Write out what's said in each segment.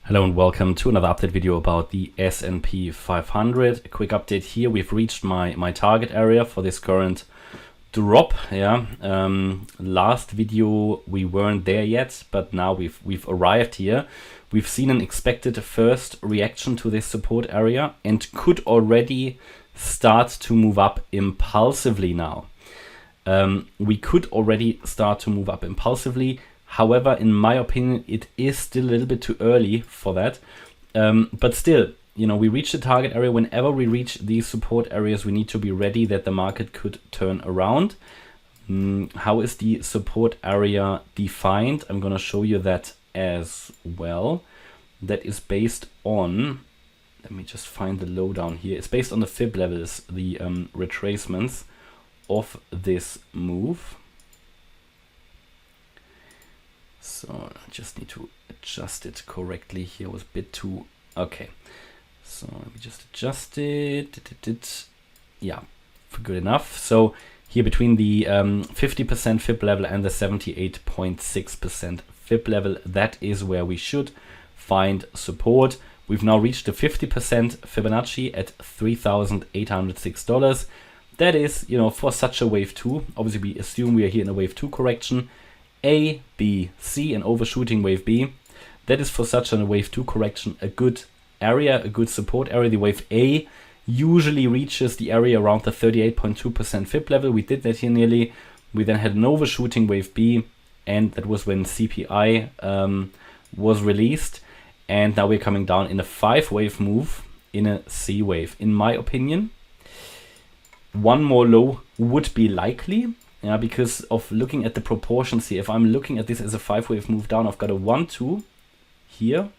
Hello and welcome to another update video about the S&P 500. A quick update here. We've reached my target area for this current drop. Last video we weren't there yet, but now we've arrived here. We've seen an expected first reaction to this support area and could already start to move up impulsively now. We could already start to move up impulsively. However, in my opinion, it is still a little bit too early for that. But still, we reach the target area. Whenever we reach these support areas, we need to be ready that the market could turn around. How is the support area defined? I'm going to show you that as well. That is based on, let me just find the lowdown here. It's based on the fib levels, the retracements of this move. So I just need to adjust it correctly here. It was a bit too, okay. So let me just adjust it. Yeah, good enough. So here between the 50% fib level and the 78.6% fib level, that is where we should find support. We've now reached the 50% Fibonacci at $3,806. That is, for such a wave 2, obviously we assume we are here in a wave 2 correction. A, B, C, and overshooting wave B. That is for such a wave 2 correction a good area, a good support area. The wave A usually reaches the area around the 38.2% fib level. We did that here nearly. We then had an overshooting wave B, and that was when CPI was released. And now we're coming down in a 5-wave move in a C wave. In my opinion, one more low would be likely. Yeah, because of looking at the proportions here. If I'm looking at this as a 5-wave move down, I've got a 1-2 here.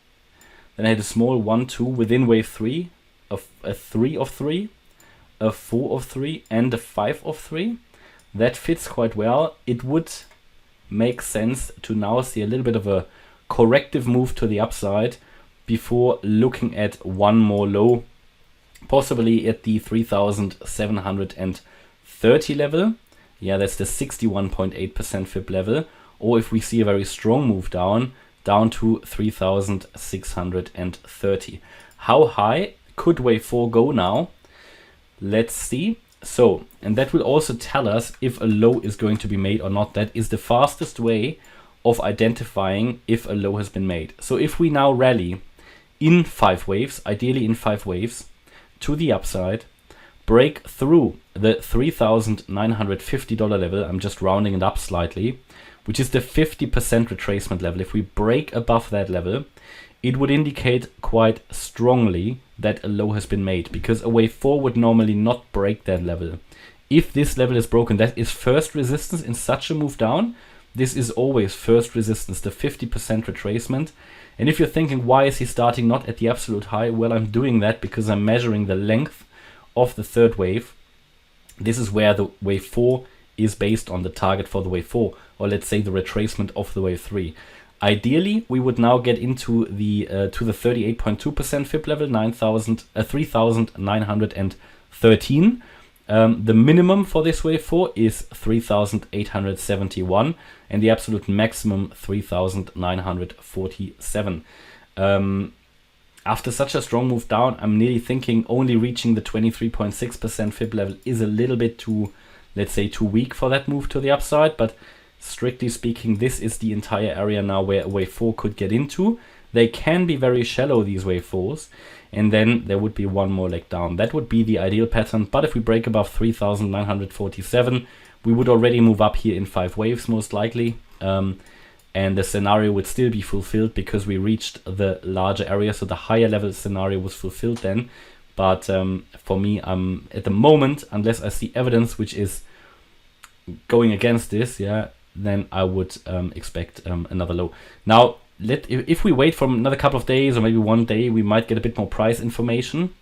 Then I had a small 1-2 within wave 3, a 3 of 3, a 4 of 3, and a 5 of 3. That fits quite well. It would make sense to now see a little bit of a corrective move to the upside before looking at one more low, possibly at the 3,730 level. Yeah, that's the 61.8% fib level. Or if we see a very strong move down to 3,630. How high could wave 4 go now? Let's see. So, and that will also tell us if a low is going to be made or not. That is the fastest way of identifying if a low has been made. So if we now rally in 5 waves, ideally in 5 waves, to the upside, break through the $3,950 level, I'm just rounding it up slightly, which is the 50% retracement level. If we break above that level, it would indicate quite strongly that a low has been made, because a wave 4 would normally not break that level. If this level is broken, that is first resistance in such a move down. This is always first resistance, the 50% retracement. And if you're thinking, why is he starting not at the absolute high? Well, I'm doing that because I'm measuring the length of the third wave. This is where the wave 4 is based on, the target for the wave 4, or let's say the retracement of the wave 3. Ideally, we would now get into the to the 38.2% fib level, 3,913. The minimum for this wave 4 is 3,871, and the absolute maximum 3,947. After such a strong move down, I'm nearly thinking only reaching the 23.6% fib level is a little bit too, let's say, too weak for that move to the upside. But strictly speaking, this is the entire area now where a wave 4 could get into. They can be very shallow, these wave 4s, and then there would be one more leg down. That would be the ideal pattern. But if we break above 3,947, we would already move up here in 5 waves, most likely. And the scenario would still be fulfilled because we reached the larger area. So the higher level scenario was fulfilled then. But for me, at the moment, unless I see evidence which is going against this, then I would expect another low. Now, if we wait for another couple of days or maybe one day, we might get a bit more price information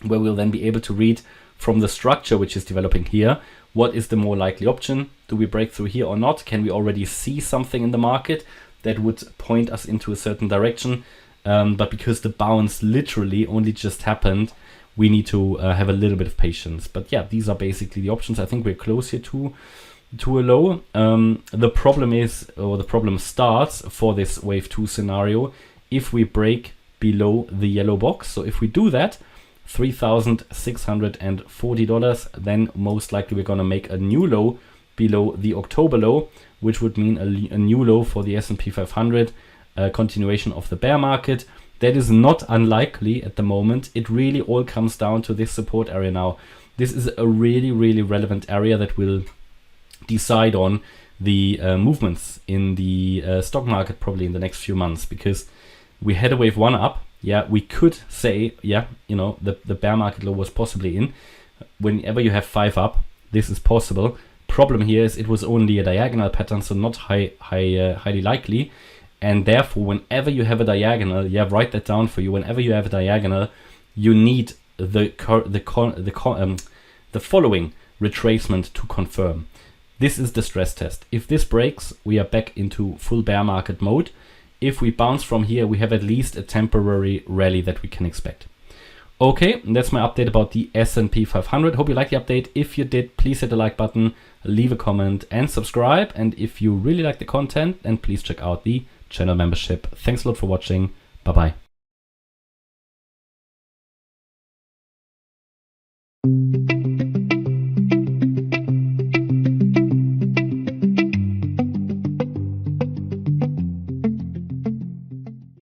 where we'll then be able to read from the structure which is developing here, what is the more likely option? Do we break through here or not? Can we already see something in the market that would point us into a certain direction? But because the bounce literally only just happened, we need to have a little bit of patience. But yeah, these are basically the options. I think we're close here to a low. The problem is, or the problem starts for this wave 2 scenario, if we break below the yellow box. So if we do that, $3,640, then most likely we're going to make a new low below the October low, which would mean a new low for the S&P 500, continuation of the bear market. That is not unlikely at the moment. It really all comes down to this support area now. This is a really, really relevant area that will decide on the movements in the stock market probably in the next few months, because we had a wave one up. Yeah, we could say, yeah, you know, the bear market low was possibly in. Whenever you have 5 up, this is possible. Problem here is it was only a diagonal pattern, so not highly likely. And therefore, whenever you have a diagonal, yeah, write that down for you. Whenever you have a diagonal, you need the following retracement to confirm. This is the stress test. If this breaks, we are back into full bear market mode. If we bounce from here, we have at least a temporary rally that we can expect. Okay, that's my update about the S&P 500. Hope you liked the update. If you did, please hit the like button, leave a comment and subscribe. And if you really like the content, then please check out the channel membership. Thanks a lot for watching. Bye-bye.